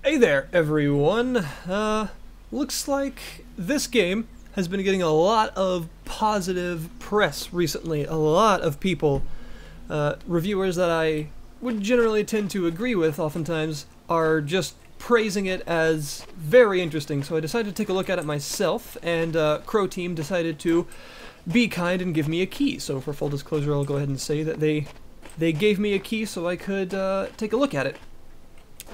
Hey there, everyone. Looks like this game has been getting a lot of positive press recently. A lot of people, reviewers that I would generally tend to agree with oftentimes, are just praising it as very interesting. So I decided to take a look at it myself, and Crow Team decided to be kind and give me a key. So for full disclosure, I'll go ahead and say that they gave me a key so I could take a look at it.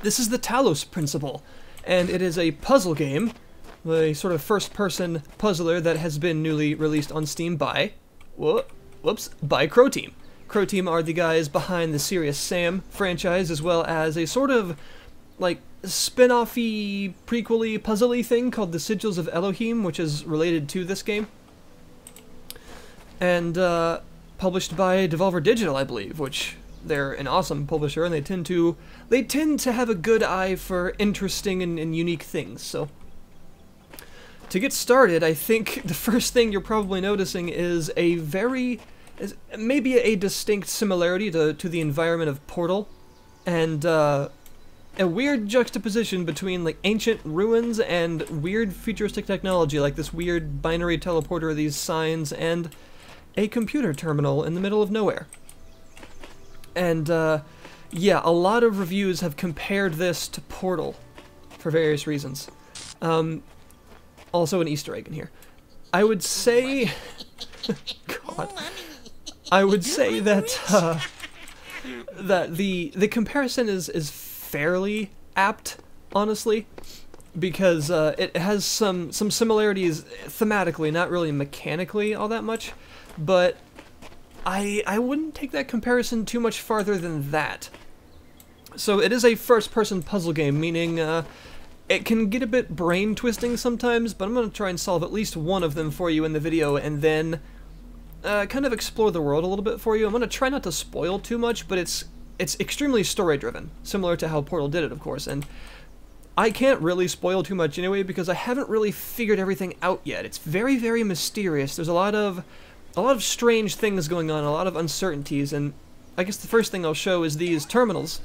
This is the Talos Principle, and it is a puzzle game, a sort of first-person puzzler that has been newly released on Steam by, by Crow Team. Crow Team are the guys behind the Serious Sam franchise, as well as a sort of, like, spin-off-y, prequel-y, puzzle-y thing called the Sigils of Elohim, which is related to this game. And, published by Devolver Digital, I believe, which they're an awesome publisher, and they tend to have a good eye for interesting and unique things. So to get started, I think the first thing you're probably noticing is maybe a distinct similarity to the environment of Portal, and a weird juxtaposition between like ancient ruins and weird futuristic technology, like this weird binary teleporter, these signs, and a computer terminal in the middle of nowhere. And, yeah, a lot of reviews have compared this to Portal for various reasons. Also an Easter egg in here. I would say... God. I would say that, that the comparison is fairly apt, honestly, because it has some similarities thematically, not really mechanically all that much, but I wouldn't take that comparison too much farther than that. So it is a first-person puzzle game, meaning it can get a bit brain-twisting sometimes, but I'm going to try and solve at least one of them for you in the video, and then kind of explore the world a little bit for you. I'm going to try not to spoil too much, but it's extremely story-driven, similar to how Portal did it, of course, and I can't really spoil too much anyway, because I haven't really figured everything out yet. It's very, very mysterious. There's a lot of strange things going on, a lot of uncertainties, and I guess the first thing I'll show is these terminals.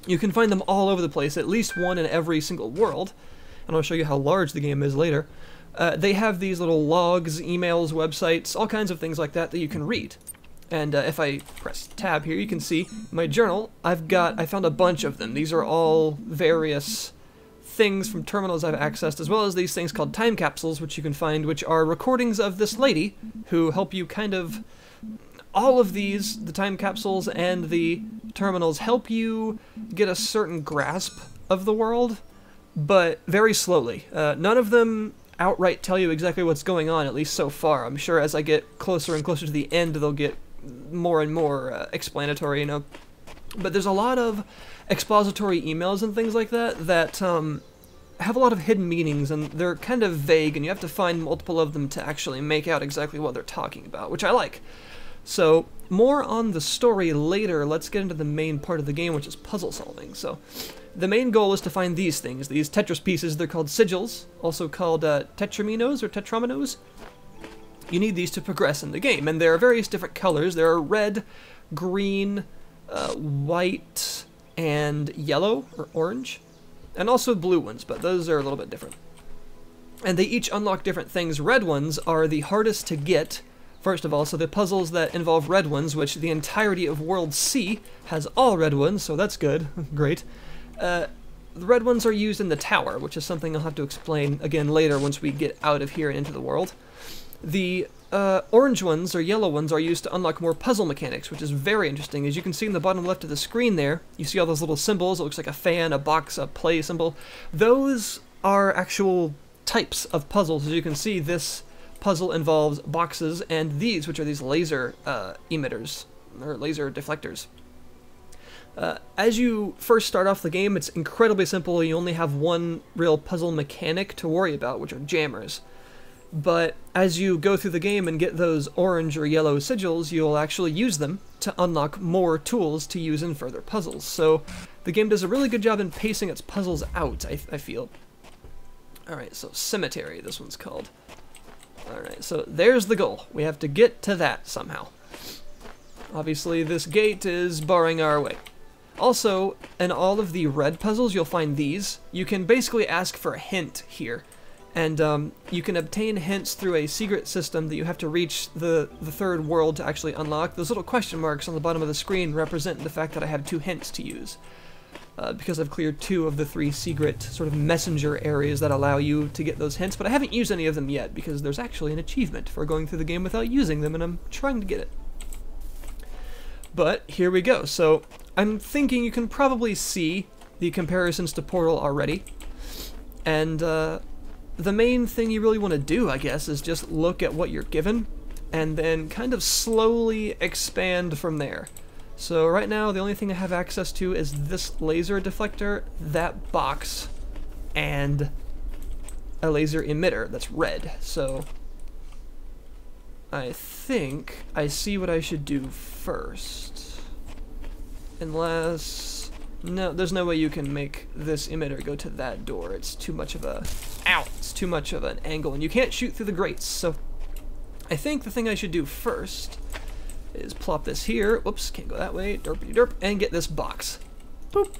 You can find them all over the place, at least one in every single world, and I'll show you how large the game is later. They have these little logs, emails, websites, all kinds of things like that you can read. And if I press tab here, you can see my journal. I found a bunch of them. These are all various things from terminals I've accessed, as well as these things called time capsules, which you can find, which are recordings of this lady who help you kind of... All of these, the time capsules and the terminals, help you get a certain grasp of the world, but very slowly. None of them outright tell you exactly what's going on, at least so far. I'm sure as I get closer and closer to the end, they'll get more and more explanatory, you know. But there's a lot of expository emails and things like that that have a lot of hidden meanings, and they're kind of vague, and you have to find multiple of them to actually make out exactly what they're talking about, which I like. So, more on the story later. Let's get into the main part of the game, which is puzzle solving. So, the main goal is to find these things, these Tetris pieces. They're called sigils, also called tetraminos or tetraminos. You need these to progress in the game, and there are various different colors. There are red, green, white, and yellow, or orange, and also blue ones, but those are a little bit different. And they each unlock different things. Red ones are the hardest to get, first of all, so the puzzles that involve red ones, which the entirety of World C has all red ones, so that's good, great. The red ones are used in the tower, which is something I'll have to explain again later once we get out of here and into the world. The orange ones, or yellow ones, are used to unlock more puzzle mechanics, which is very interesting. As you can see in the bottom left of the screen there, you see all those little symbols. It looks like a fan, a box, a play symbol. Those are actual types of puzzles. As you can see, this puzzle involves boxes and these, which are these laser emitters, or laser deflectors. As you first start off the game, it's incredibly simple. You only have one real puzzle mechanic to worry about, which are jammers. But as you go through the game and get those orange or yellow sigils, you'll actually use them to unlock more tools to use in further puzzles. So the game does a really good job in pacing its puzzles out, I feel. Alright, so Cemetery, this one's called. Alright, so there's the goal. We have to get to that somehow. Obviously, this gate is barring our way. Also, in all of the red puzzles, you'll find these. You can basically ask for a hint here. And you can obtain hints through a secret system that you have to reach the third world to actually unlock. Those little question marks on the bottom of the screen represent the fact that I have 2 hints to use. Because I've cleared 2 of the 3 secret sort of messenger areas that allow you to get those hints, but I haven't used any of them yet because there's actually an achievement for going through the game without using them, and I'm trying to get it. But here we go. So I'm thinking you can probably see the comparisons to Portal already, and the main thing you really want to do, I guess, is just look at what you're given and then kind of slowly expand from there. So right now, the only thing I have access to is this laser deflector, that box, and a laser emitter that's red. So I think I see what I should do first. Unless... no, there's no way you can make this emitter go to that door. It's too much of a... ow! It's too much of an angle, and you can't shoot through the grates. So I think the thing I should do first is plop this here. Whoops, can't go that way. Derpity derp, and get this box. Boop!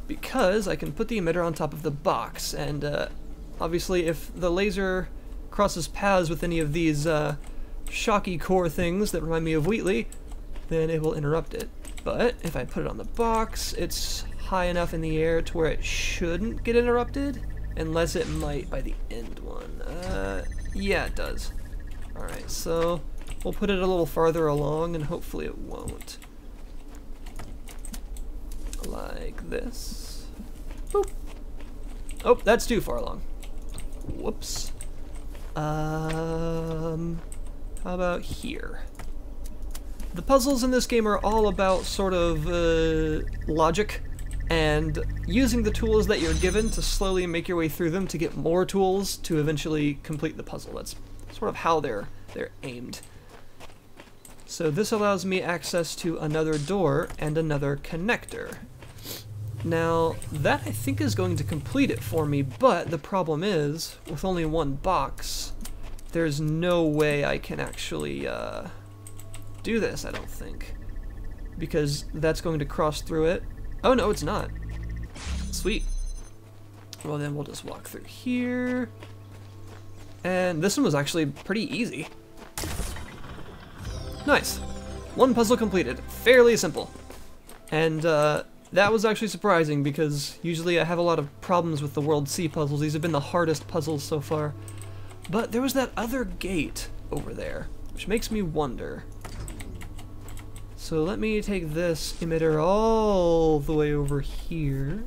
Because I can put the emitter on top of the box, and obviously if the laser crosses paths with any of these shocky core things that remind me of Wheatley, then it will interrupt it. But if I put it on the box, it's high enough in the air to where it shouldn't get interrupted, unless it might by the end one. Yeah, it does. Alright, so we'll put it a little farther along, and hopefully it won't. Like this. Boop. Oh, that's too far along. Whoops. How about here? The puzzles in this game are all about sort of logic and using the tools that you're given to slowly make your way through them to get more tools to eventually complete the puzzle. That's sort of how they're aimed. So this allows me access to another door and another connector. Now, that I think is going to complete it for me, but the problem is, with only one box, there's no way I can actually do this, I don't think. Because that's going to cross through it. Oh no, it's not. Sweet. Well then we'll just walk through here. And this one was actually pretty easy. Nice. One puzzle completed. Fairly simple. And that was actually surprising because usually I have a lot of problems with the World C puzzles. These have been the hardest puzzles so far. But there was that other gate over there, which makes me wonder. So let me take this emitter all the way over here.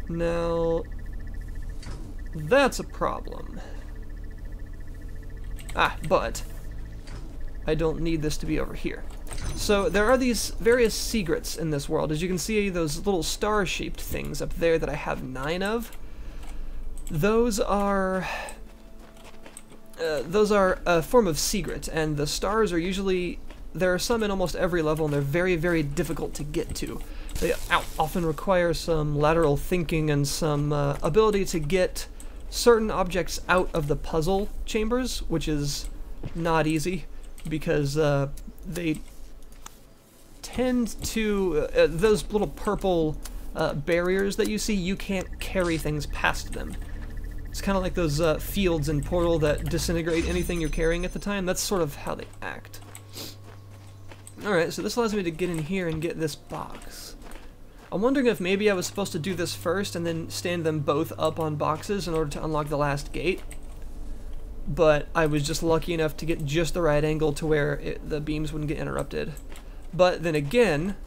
Now, that's a problem. But I don't need this to be over here. So there are these various secrets in this world. As you can see, those little star-shaped things up there that I have 9 of. Those are a form of secret, and the stars are usually, there are some in almost every level, and they're very, very difficult to get to. They often require some lateral thinking and some ability to get certain objects out of the puzzle chambers, which is not easy, because they tend to, those little purple barriers that you see, you can't carry things past them. It's kind of like those fields in Portal that disintegrate anything you're carrying at the time. That's sort of how they act. Alright, so this allows me to get in here and get this box. I'm wondering if maybe I was supposed to do this first and then stand them both up on boxes in order to unlock the last gate. But I was just lucky enough to get just the right angle to where the beams wouldn't get interrupted. But then again,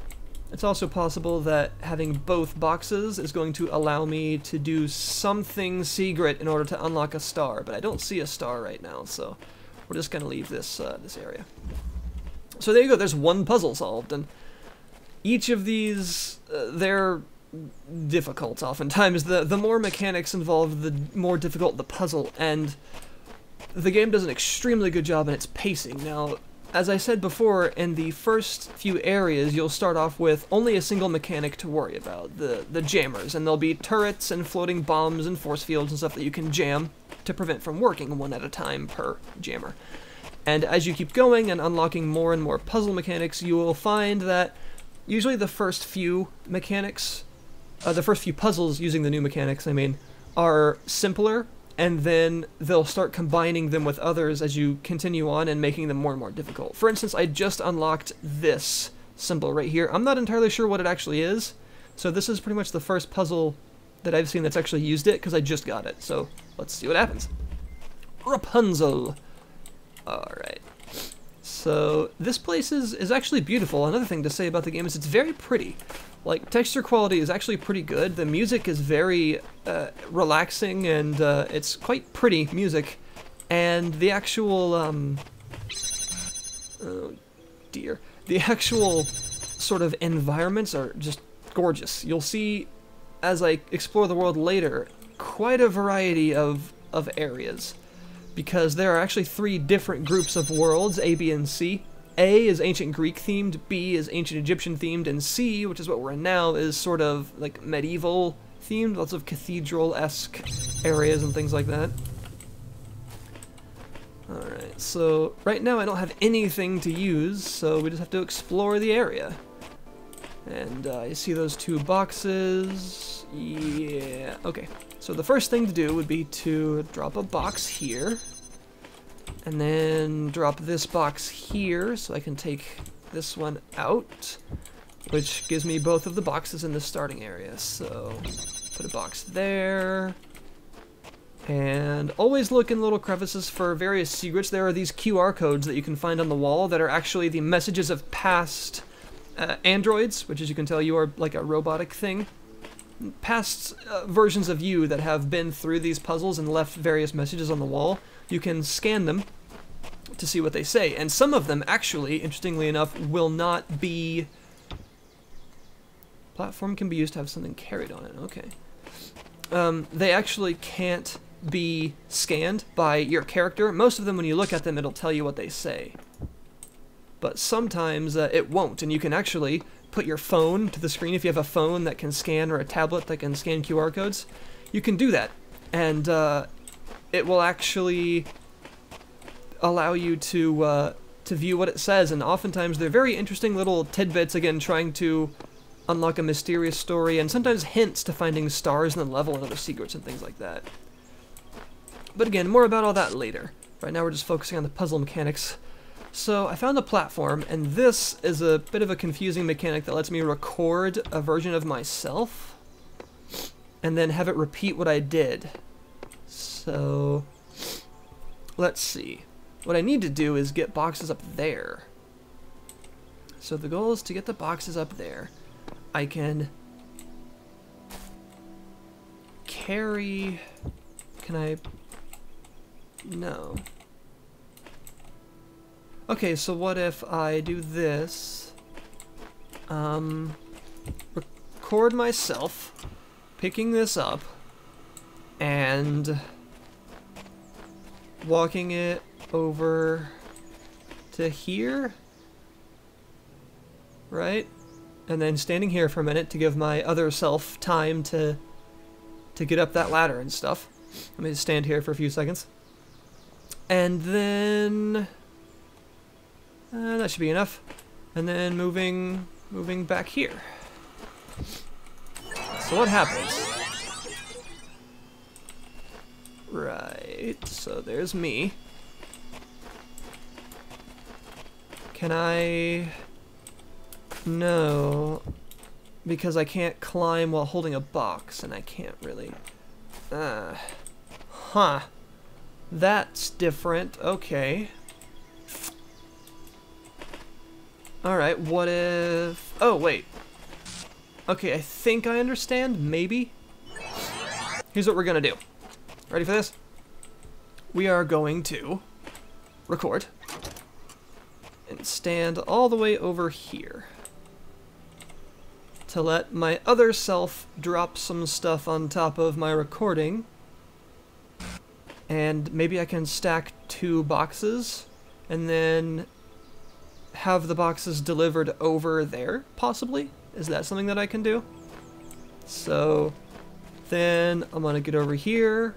it's also possible that having both boxes is going to allow me to do something secret in order to unlock a star, but I don't see a star right now, so we're just going to leave this this area. So there you go, there's one puzzle solved, and each of these, they're difficult oftentimes. The more mechanics involved, the more difficult the puzzle, and the game does an extremely good job in its pacing. Now, as I said before, in the first few areas, you'll start off with only a single mechanic to worry about, the jammers, and there'll be turrets and floating bombs and force fields and stuff that you can jam to prevent from working one at a time per jammer. And as you keep going and unlocking more and more puzzle mechanics, you will find that usually the first few mechanics, the first few puzzles using the new mechanics, I mean, are simpler, and then they'll start combining them with others as you continue on and making them more and more difficult. For instance, I just unlocked this symbol right here. I'm not entirely sure what it actually is, so this is pretty much the first puzzle that I've seen that's actually used it, because I just got it. So let's see what happens. Rapunzel. Alright. So this place is actually beautiful. Another thing to say about the game is it's very pretty. Like, texture quality is actually pretty good. The music is very relaxing, and it's quite pretty music. And the actual, oh dear. The actual sort of environments are just gorgeous. You'll see, as I explore the world later, quite a variety of areas. Because there are actually 3 different groups of worlds, A, B, and C. A is ancient Greek themed, B is ancient Egyptian themed, and C, which is what we're in now, is sort of like medieval themed, lots of cathedral-esque areas and things like that. Alright, so right now I don't have anything to use, so we just have to explore the area. And you see those 2 boxes. Yeah, okay. So the first thing to do would be to drop a box here. And then drop this box here, so I can take this one out, which gives me both of the boxes in the starting area. So put a box there. And always look in little crevices for various secrets. There are these QR codes that you can find on the wall that are actually the messages of past androids, which, as you can tell, you are like a robotic thing. Past versions of you that have been through these puzzles and left various messages on the wall. You can scan them to see what they say, and some of them actually, interestingly enough, will not be... Platform can be used to have something carried on it, okay. They actually can't be scanned by your character. Most of them, when you look at them, it'll tell you what they say. But sometimes it won't, and you can actually put your phone to the screen. If you have a phone that can scan, or a tablet that can scan QR codes, you can do that, and it will actually allow you to view what it says, and oftentimes they're very interesting little tidbits, again, trying to unlock a mysterious story, and sometimes hints to finding stars in the level and other secrets and things like that. But again, more about all that later. Right now we're just focusing on the puzzle mechanics. So I found a platform, and this is a bit of a confusing mechanic that lets me record a version of myself and then have it repeat what I did. So let's see. What I need to do is get boxes up there. So the goal is to get the boxes up there. I can carry... Can I... No. Okay, so what if I do this? Record myself picking this up and walking it over to here, right? And then standing here for a minute to give my other self time to get up that ladder and stuff. Let me just stand here for a few seconds. And then that should be enough. And then moving back here. So what happens? Right, so there's me. Can I... No, because I can't climb while holding a box, and I can't really... Huh. That's different, okay. Alright, what if... Oh, wait. Okay, I think I understand, maybe? Here's what we're gonna do. Ready for this? We are going to record and stand all the way over here to let my other self drop some stuff on top of my recording, and maybe I can stack 2 boxes and then have the boxes delivered over there, possibly? Is that something that I can do? So then I'm gonna get over here,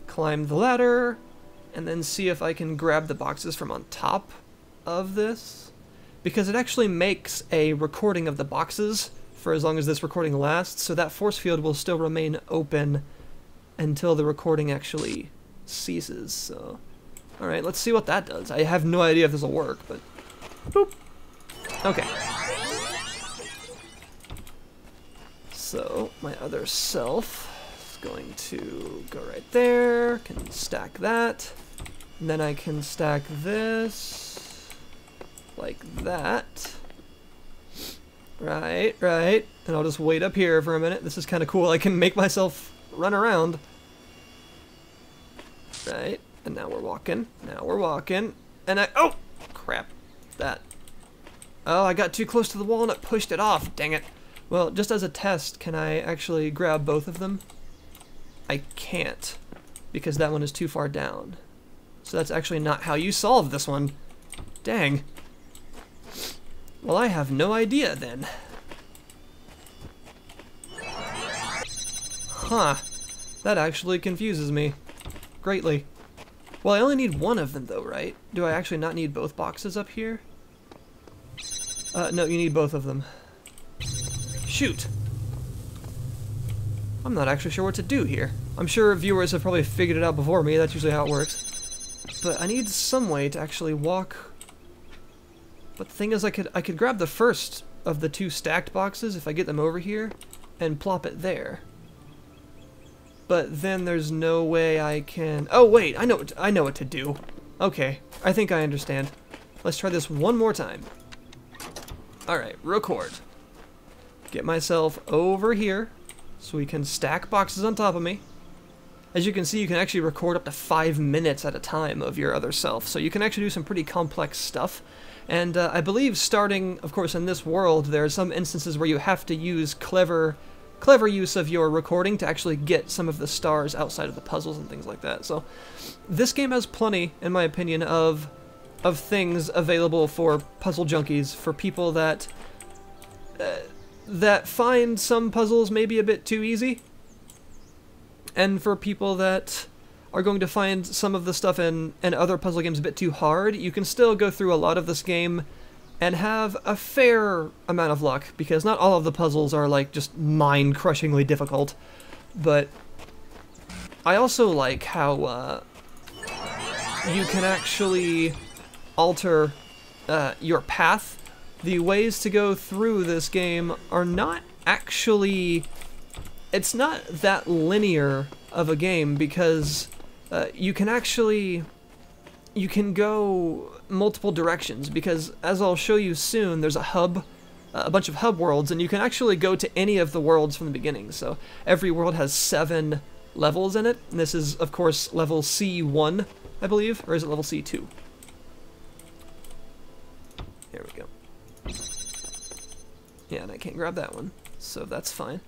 climb the ladder, and then see if I can grab the boxes from on top of this, because it actually makes a recording of the boxes for as long as this recording lasts, so that force field will still remain open until the recording actually ceases. So, alright, let's see what that does. I have no idea if this will work, but boop. Okay. So, my other self is going to go right there, can stack that, and then I can stack this like that. Right, and I'll just wait up here for a minute. This is kind of cool. I can make myself run around. Right, and now we're walking. And oh, crap, I got too close to the wall and it pushed it off, dang it. Well, just as a test, can I actually grab both of them? I can't, because that one is too far down. So that's actually not how you solve this one. Dang. Well, I have no idea then. Huh. That actually confuses me greatly. Well, I only need one of them though, right? Do I actually not need both boxes up here? No, you need both of them. Shoot! I'm not actually sure what to do here. I'm sure viewers have probably figured it out before me, that's usually how it works. But I need some way to actually walk. But the thing is, I could grab the first of the two stacked boxes if I get them over here and plop it there. But then there's no way I can... Oh wait, I know what to do. Okay, I think I understand. Let's try this one more time. Alright, record. Get myself over here so we can stack boxes on top of me. As you can see, you can actually record up to 5 minutes at a time of your other self, so you can actually do some pretty complex stuff. And I believe starting, of course, in this world, there are some instances where you have to use clever use of your recording to actually get some of the stars outside of the puzzles and things like that. So this game has plenty, in my opinion, of things available for puzzle junkies, for people that find some puzzles maybe a bit too easy, and for people that are going to find some of the stuff in other puzzle games a bit too hard. You can still go through a lot of this game and have a fair amount of luck, because not all of the puzzles are like just mind-crushingly difficult. But I also like how you can actually alter your path. The ways to go through this game are not actually... It's not that linear of a game, because you can go multiple directions, because as I'll show you soon, there's a bunch of hub worlds, and you can actually go to any of the worlds from the beginning. So every world has 7 levels in it, and this is, of course, level C1, I believe, or is it level C2? There we go. Yeah, and I can't grab that one, so that's fine.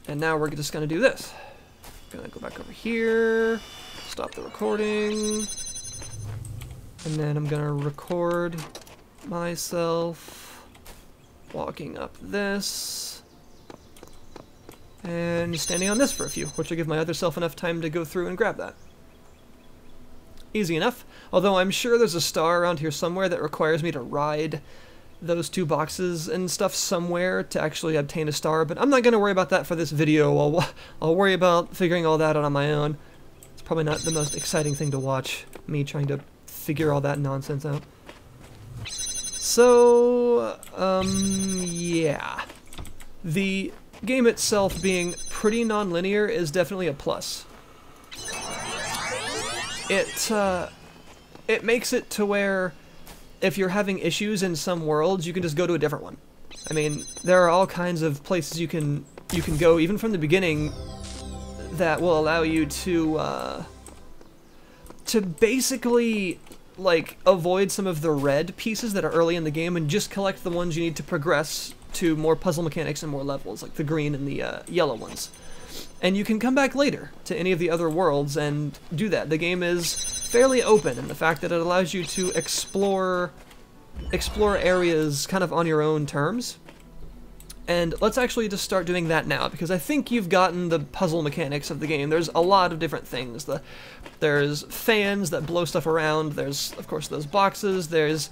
And now we're just gonna do this. Gonna go back over here, stop the recording, and then I'm gonna record myself walking up this and standing on this for a few, which will give my other self enough time to go through and grab that. Easy enough, although I'm sure there's a star around here somewhere that requires me to ride those 2 boxes and stuff somewhere to actually obtain a star, but I'm not going to worry about that for this video. I'll worry about figuring all that out on my own. It's probably not the most exciting thing to watch, me trying to figure all that nonsense out. So, yeah. The game itself being pretty non-linear is definitely a plus. It makes it to where if you're having issues in some worlds, you can just go to a different one. I mean, there are all kinds of places you can go, even from the beginning, that will allow you to basically, like, avoid some of the red pieces that are early in the game and just collect the ones you need to progress to more puzzle mechanics and more levels, like the green and the yellow ones. And you can come back later to any of the other worlds and do that. The game is fairly open in the fact that it allows you to explore areas kind of on your own terms. And let's actually just start doing that now, because I think you've gotten the puzzle mechanics of the game. There's a lot of different things. There's fans that blow stuff around, there's, of course, those boxes, there's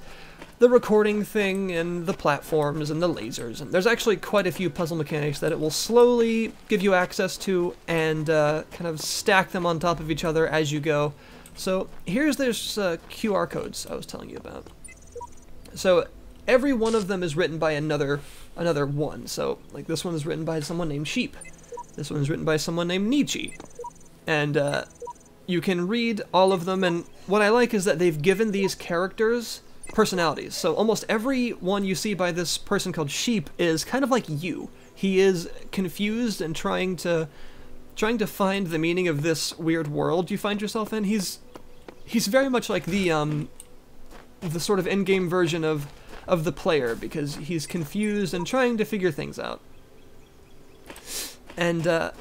the recording thing, and the platforms, and the lasers. And there's actually quite a few puzzle mechanics that it will slowly give you access to, and kind of stack them on top of each other as you go. So here's those QR codes I was telling you about. So every one of them is written by another one. So, like, this one is written by someone named Sheep. This one is written by someone named Nietzsche. And you can read all of them, and what I like is that they've given these characters personalities. So almost every one you see by this person called Sheep is kind of like you. He is confused and trying to find the meaning of this weird world you find yourself in. He's very much like the sort of in-game version of the player, because he's confused and trying to figure things out. And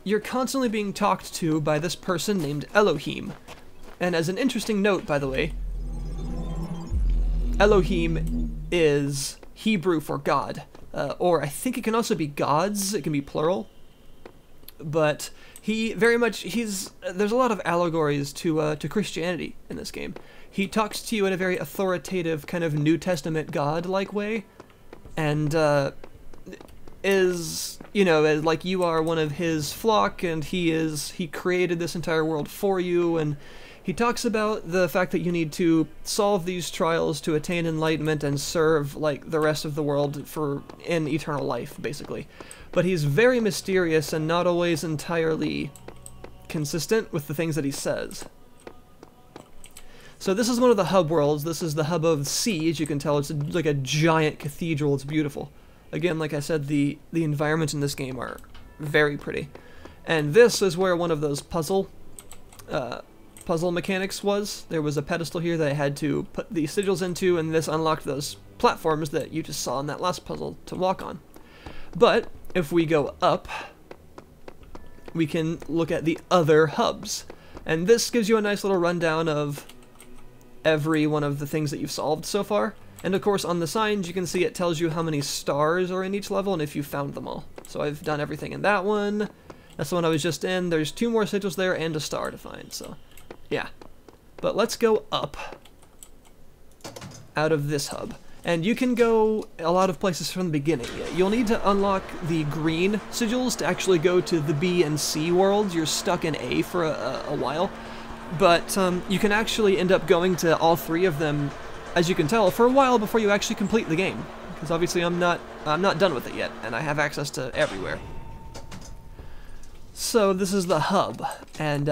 you're constantly being talked to by this person named Elohim. And as an interesting note, by the way, Elohim is Hebrew for God, or I think it can also be gods, it can be plural. But there's a lot of allegories to Christianity in this game. He talks to you in a very authoritative, kind of New Testament God-like way, and is, you know, like you are one of his flock, and he created this entire world for you, and he talks about the fact that you need to solve these trials to attain enlightenment and serve, like, the rest of the world in eternal life, basically. But he's very mysterious and not always entirely consistent with the things that he says. So this is one of the hub worlds. This is the hub of Siege. You can tell it's like a giant cathedral. It's beautiful. Again, like I said, the environments in this game are very pretty. And this is where one of those puzzle mechanics was. There was a pedestal here that I had to put the sigils into, and this unlocked those platforms that you just saw in that last puzzle to walk on. But if we go up, we can look at the other hubs. And this gives you a nice little rundown of every one of the things that you've solved so far. And of course, on the signs, you can see it tells you how many stars are in each level and if you found them all. So I've done everything in that one. That's the one I was just in. There's 2 more sigils there and a star to find, so yeah. But let's go up out of this hub. And you can go a lot of places from the beginning. You'll need to unlock the green sigils to actually go to the B and C worlds. You're stuck in A for a while. But you can actually end up going to all 3 of them, as you can tell, for a while before you actually complete the game. Because obviously I'm not done with it yet, and I have access to everywhere. So this is the hub, and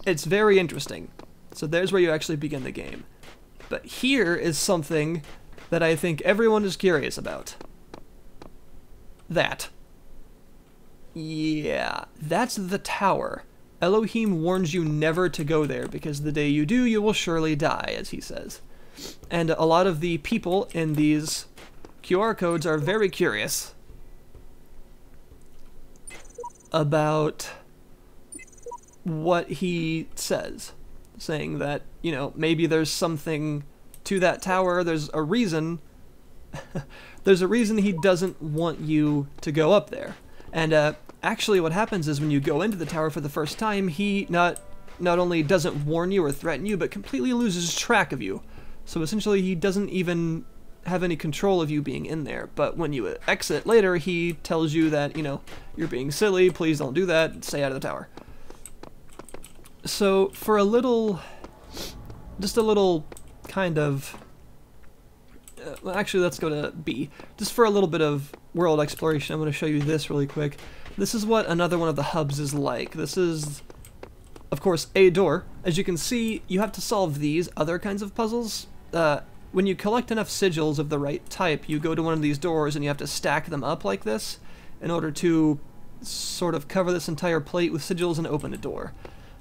it's very interesting. So there's where you actually begin the game. But here is something that I think everyone is curious about. That. Yeah, that's the tower. Elohim warns you never to go there, because the day you do, you will surely die, as he says. And a lot of the people in these QR codes are very curious about what he says, saying that, you know, maybe there's something to that tower, there's a reason, there's a reason he doesn't want you to go up there. And actually what happens is when you go into the tower for the first time, he not only doesn't warn you or threaten you, but completely loses track of you. So essentially he doesn't even have any control of you being in there. But when you exit later, he tells you that, you know, you're being silly, please don't do that, stay out of the tower. So for a little, just a little kind of, well, actually let's go to B. Just for a little bit of world exploration, I'm going to show you this really quick. This is what another one of the hubs is like. This is, of course, a door. As you can see, you have to solve these other kinds of puzzles. When you collect enough sigils of the right type, you go to one of these doors and you have to stack them up like this in order to sort of cover this entire plate with sigils and open a door.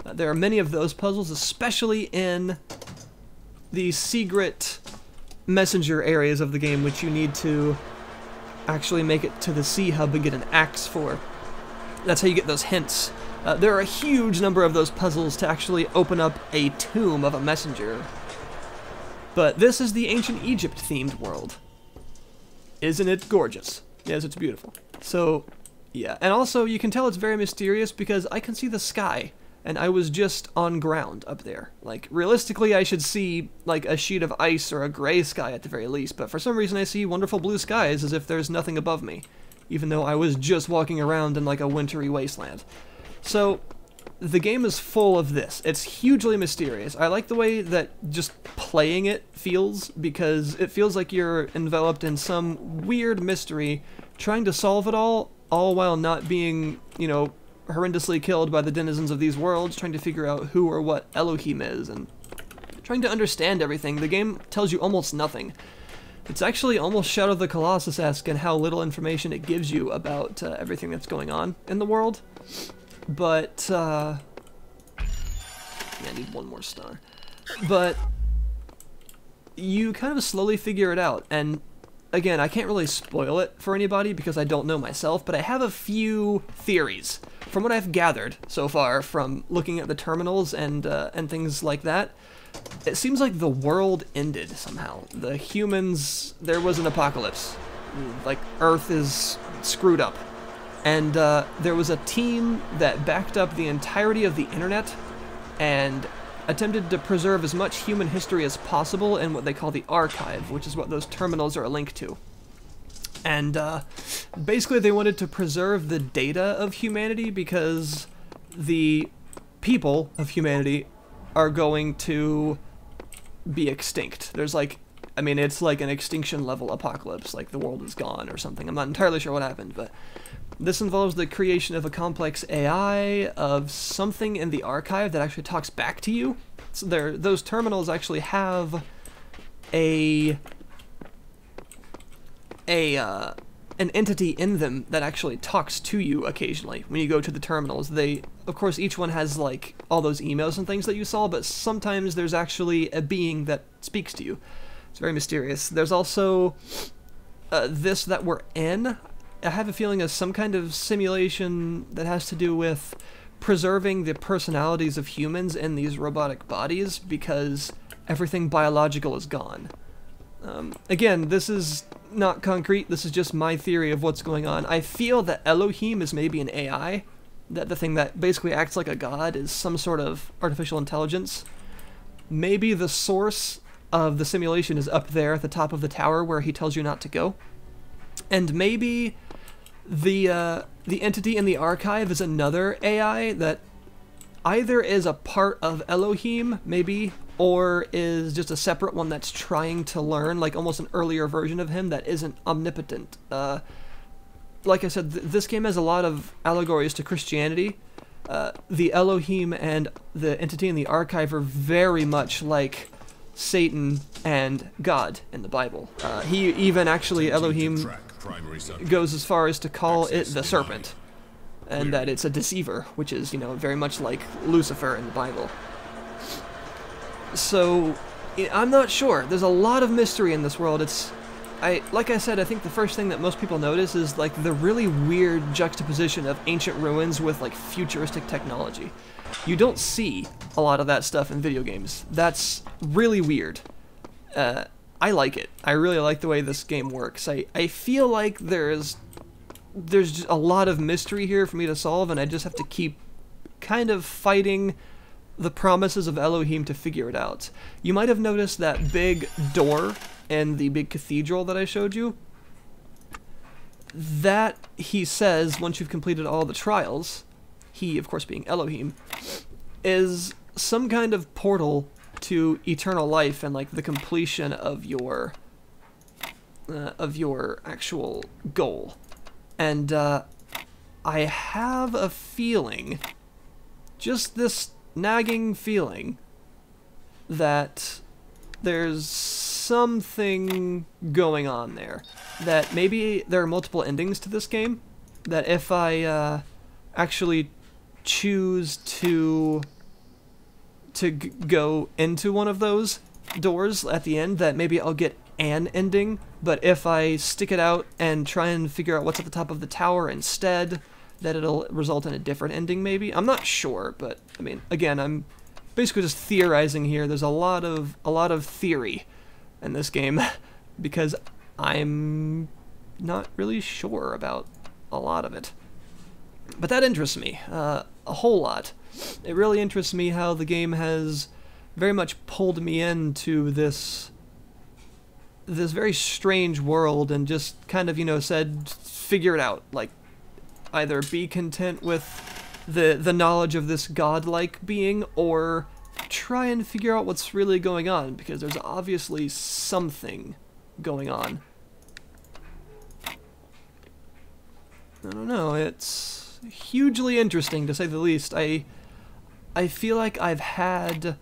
There are many of those puzzles, especially in the secret messenger areas of the game, which you need to actually make it to the C hub and get an axe for. That's how you get those hints. There are a huge number of those puzzles to actually open up a tomb of a messenger. But this is the ancient Egypt themed world. Isn't it gorgeous? Yes, it's beautiful. So, yeah. And also, you can tell it's very mysterious because I can see the sky, and I was just on ground up there. Like, realistically, I should see, like, a sheet of ice or a gray sky at the very least, but for some reason I see wonderful blue skies as if there's nothing above me, even though I was just walking around in, like, a wintry wasteland. So, the game is full of this. It's hugely mysterious. I like the way that just playing it feels, because it feels like you're enveloped in some weird mystery, trying to solve it all while not being, you know, horrendously killed by the denizens of these worlds, trying to figure out who or what Elohim is, and trying to understand everything. The game tells you almost nothing. It's actually almost Shadow of the Colossus-esque in how little information it gives you about everything that's going on in the world. But, yeah, I need one more star. But you kind of slowly figure it out, and again, I can't really spoil it for anybody because I don't know myself, but I have a few theories. From what I've gathered so far from looking at the terminals and things like that, it seems like the world ended somehow. The humans, there was an apocalypse. Like, Earth is screwed up. And there was a team that backed up the entirety of the internet and attempted to preserve as much human history as possible in what they call the archive, which is what those terminals are linked to. And basically they wanted to preserve the data of humanity because the people of humanity are going to be extinct. There's like, I mean, it's like an extinction level apocalypse, like the world is gone or something. I'm not entirely sure what happened, but this involves the creation of a complex AI of something in the archive that actually talks back to you. So those terminals actually have an entity in them that actually talks to you occasionally when you go to the terminals. They, of course, each one has like all those emails and things that you saw, but sometimes there's actually a being that speaks to you. It's very mysterious. There's also this that we're in. I have a feeling of some kind of simulation that has to do with preserving the personalities of humans in these robotic bodies because everything biological is gone. Again, this is not concrete, this is just my theory of what's going on. I feel that Elohim is maybe an AI, that the thing that basically acts like a god is some sort of artificial intelligence. Maybe the source of the simulation is up there at the top of the tower where he tells you not to go. And maybe the entity in the archive is another AI that either is a part of Elohim, maybe, or is just a separate one that's trying to learn, like almost an earlier version of him that isn't omnipotent. Like I said, this game has a lot of allegories to Christianity. The Elohim and the entity in the archive are very much like Satan and God in the Bible. He even actually, Elohim goes as far as to call it the serpent, and that it's a deceiver, which is, you know, very much like Lucifer in the Bible. So, I'm not sure. There's a lot of mystery in this world. Like I said, I think the first thing that most people notice is like the really weird juxtaposition of ancient ruins with like futuristic technology. You don't see a lot of that stuff in video games. That's really weird. I like it. I really like the way this game works. I feel like there's just a lot of mystery here for me to solve, and I just have to keep kind of fighting the promises of Elohim to figure it out. You might have noticed that big door in the big cathedral that I showed you. That, he says, once you've completed all the trials, he, of course being Elohim, is some kind of portal to eternal life and like the completion of your actual goal. And I have a feeling, just this nagging feeling, that there's something going on there. That maybe there are multiple endings to this game. That if I actually choose to go into one of those doors at the end, that maybe I'll get an ending, but if I stick it out and try and figure out what's at the top of the tower instead, that it'll result in a different ending maybe. I'm not sure, but I mean, again, I'm basically just theorizing here. There's a lot of theory in this game because I'm not really sure about a lot of it. But that interests me a whole lot. It really interests me how the game has very much pulled me into this very strange world and just kind of, you know, said, figure it out. Like, either be content with the knowledge of this godlike being, or try and figure out what's really going on, because there's obviously something going on. I don't know, it's hugely interesting to say the least. I feel like I've had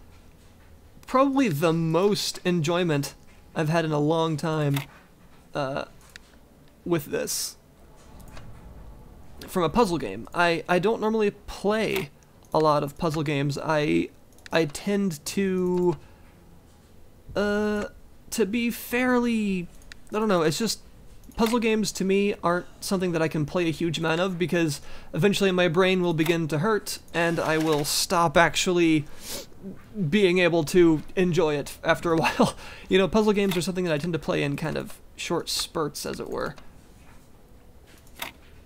probably the most enjoyment I've had in a long time with this. From a puzzle game. I don't normally play a lot of puzzle games. I tend to be fairly, I don't know, it's just, puzzle games to me aren't something that I can play a huge amount of, because eventually my brain will begin to hurt and I will stop actually being able to enjoy it after a while. You know, puzzle games are something that I tend to play in kind of short spurts, as it were.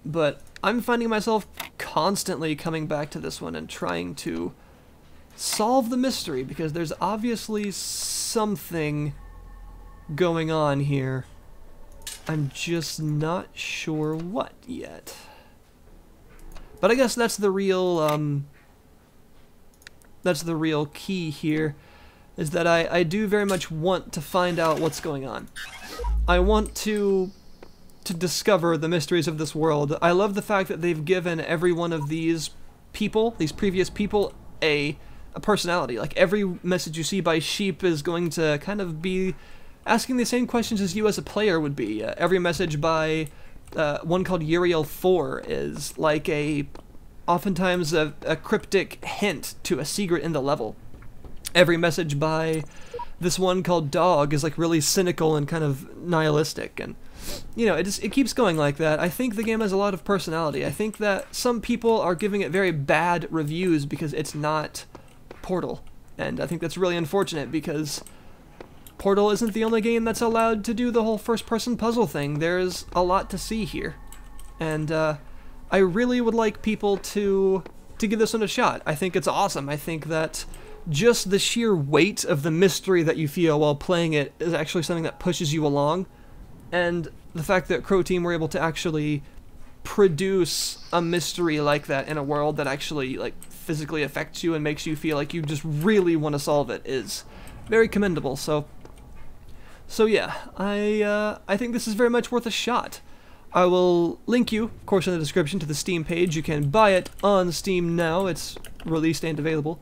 But I'm finding myself constantly coming back to this one and trying to solve the mystery, because there's obviously something going on here. I'm just not sure what yet. But I guess that's the real key here, is that I do very much want to find out what's going on. I want to discover the mysteries of this world. I love the fact that they've given every one of these people, these previous people, a personality. Like, every message you see by Sheep is going to kind of be asking the same questions as you as a player would be. Every message by one called Uriel 4 is like oftentimes a cryptic hint to a secret in the level. Every message by this one called Dog is like really cynical and kind of nihilistic, and you know, it keeps going like that. I think the game has a lot of personality. I think that some people are giving it very bad reviews because it's not Portal, and I think that's really unfortunate, because Portal isn't the only game that's allowed to do the whole first-person puzzle thing. There's a lot to see here, and I really would like people to give this one a shot. I think it's awesome. I think that just the sheer weight of the mystery that you feel while playing it is actually something that pushes you along. And the fact that Crow Team were able to actually produce a mystery like that in a world that actually like physically affects you and makes you feel like you just really want to solve it is very commendable. So yeah, I think this is very much worth a shot. I will link you, of course, in the description to the Steam page. You can buy it on Steam now. It's released and available.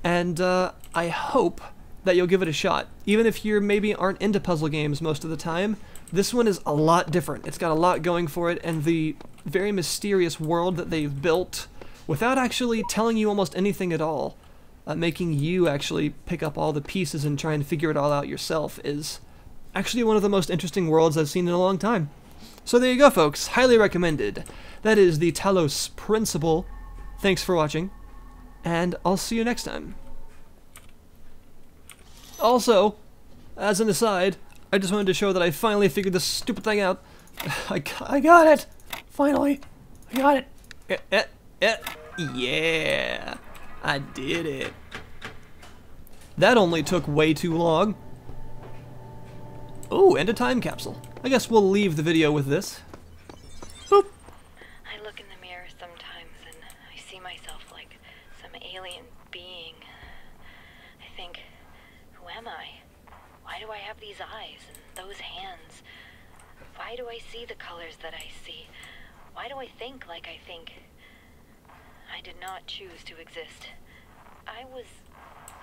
And I hope that you'll give it a shot. Even if you maybe aren't into puzzle games most of the time, this one is a lot different. It's got a lot going for it, and the very mysterious world that they've built without actually telling you almost anything at all, making you actually pick up all the pieces and try and figure it all out yourself, is actually one of the most interesting worlds I've seen in a long time. So there you go, folks. Highly recommended. That is the Talos Principle. Thanks for watching, and I'll see you next time. Also, as an aside, I just wanted to show that I finally figured this stupid thing out. I got it! Finally! I got it! Yeah! I did it. That only took way too long. Oh, and a time capsule. I guess we'll leave the video with this. Boop! I look in the mirror sometimes and I see myself like some alien being. I think, who am I? Why do I have these eyes and those hands? Why do I see the colors that I see? Why do I think like I think? I did not choose to exist. I was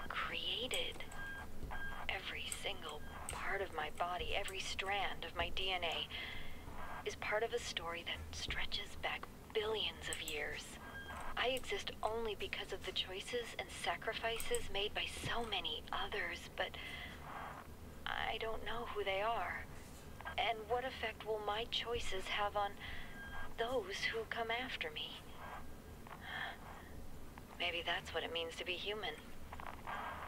created. Every single part of my body, every strand of my DNA is part of a story that stretches back billions of years. I exist only because of the choices and sacrifices made by so many others, but I don't know who they are. And what effect will my choices have on those who come after me? Maybe that's what it means to be human.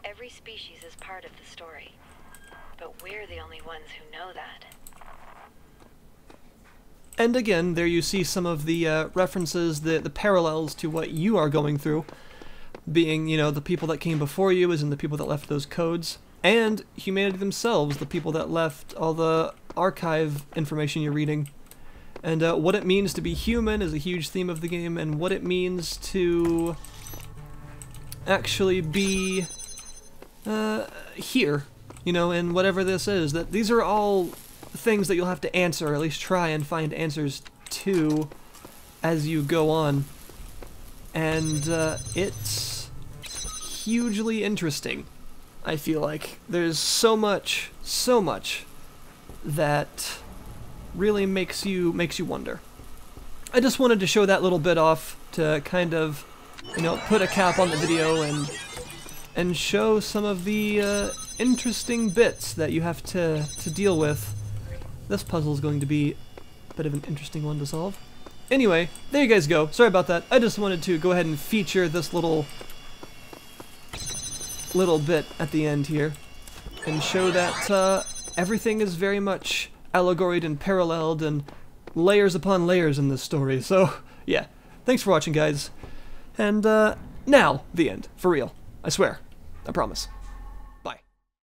Every species is part of the story, but we're the only ones who know that. And again, there you see some of the references, the parallels to what you are going through, being, you know, the people that came before you, as in the people that left those codes, and humanity themselves, the people that left all the archive information you're reading. And what it means to be human is a huge theme of the game, and what it means to actually be here, you know, in whatever this is. That these are all things that you'll have to answer, or at least try and find answers to as you go on. And it's hugely interesting, I feel like. There's so much that really makes you wonder. I just wanted to show that little bit off to kind of, you know, put a cap on the video and show some of the interesting bits that you have to deal with. This puzzle is going to be a bit of an interesting one to solve. Anyway, there you guys go. Sorry about that. I just wanted to go ahead and feature this little bit at the end here and show that everything is very much allegoried and paralleled and layers upon layers in this story. So, yeah. Thanks for watching, guys. And now, the end. For real. I swear. I promise.